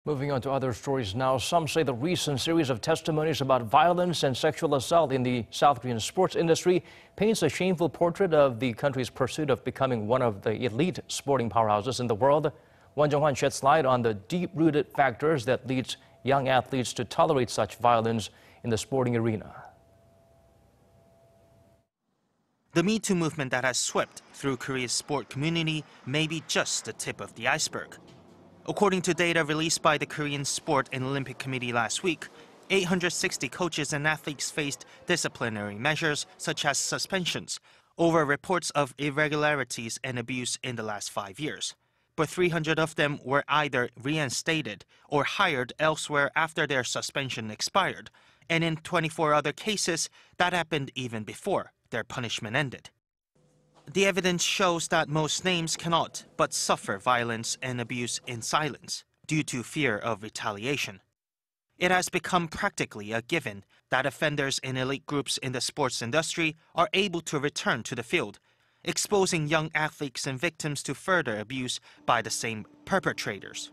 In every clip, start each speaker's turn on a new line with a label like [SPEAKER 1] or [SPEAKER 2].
[SPEAKER 1] Moving on to other stories now, some say the recent series of testimonies about violence and sexual assault in the South Korean sports industry paints a shameful portrait of the country's pursuit of becoming one of the elite sporting powerhouses in the world. Jung-hwan sheds light on the deep-rooted factors that leads young athletes to tolerate such violence in the sporting arena.
[SPEAKER 2] The MeToo movement that has swept through Korea's sport community may be just the tip of the iceberg. According to data released by the Korean Sport and Olympic Committee last week, 860 coaches and athletes faced disciplinary measures such as suspensions over reports of irregularities and abuse in the last 5 years. But 300 of them were either reinstated or hired elsewhere after their suspension expired, and in 24 other cases, that happened even before their punishment ended. The evidence shows that most names cannot but suffer violence and abuse in silence due to fear of retaliation. It has become practically a given that offenders in elite groups in the sports industry are able to return to the field, exposing young athletes and victims to further abuse by the same perpetrators.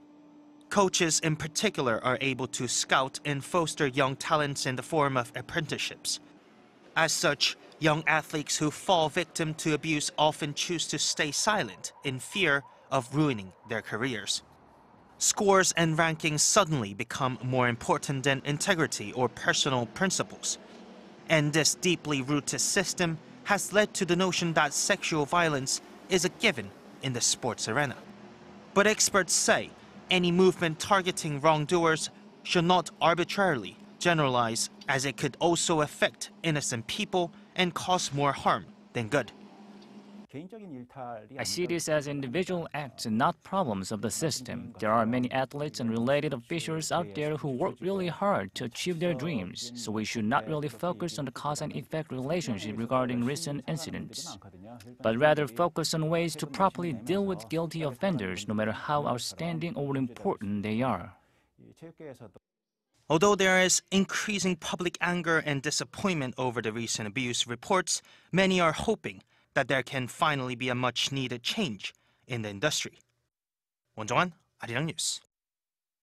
[SPEAKER 2] Coaches in particular are able to scout and foster young talents in the form of apprenticeships. As such, young athletes who fall victim to abuse often choose to stay silent in fear of ruining their careers. Scores and rankings suddenly become more important than integrity or personal principles. And this deeply rooted system has led to the notion that sexual violence is a given in the sports arena. But experts say any movement targeting wrongdoers should not arbitrarily generalize, as it could also affect innocent people and cause more harm than good.
[SPEAKER 3] I see this as individual acts and not problems of the system. There are many athletes and related officials out there who work really hard to achieve their dreams, so we should not really focus on the cause and effect relationship regarding recent incidents, but rather focus on ways to properly deal with guilty offenders, no matter how outstanding or important they are.
[SPEAKER 2] Although there is increasing public anger and disappointment over the recent abuse reports, many are hoping that there can finally be a much-needed change in the industry. Jung-hwan, Arirang News.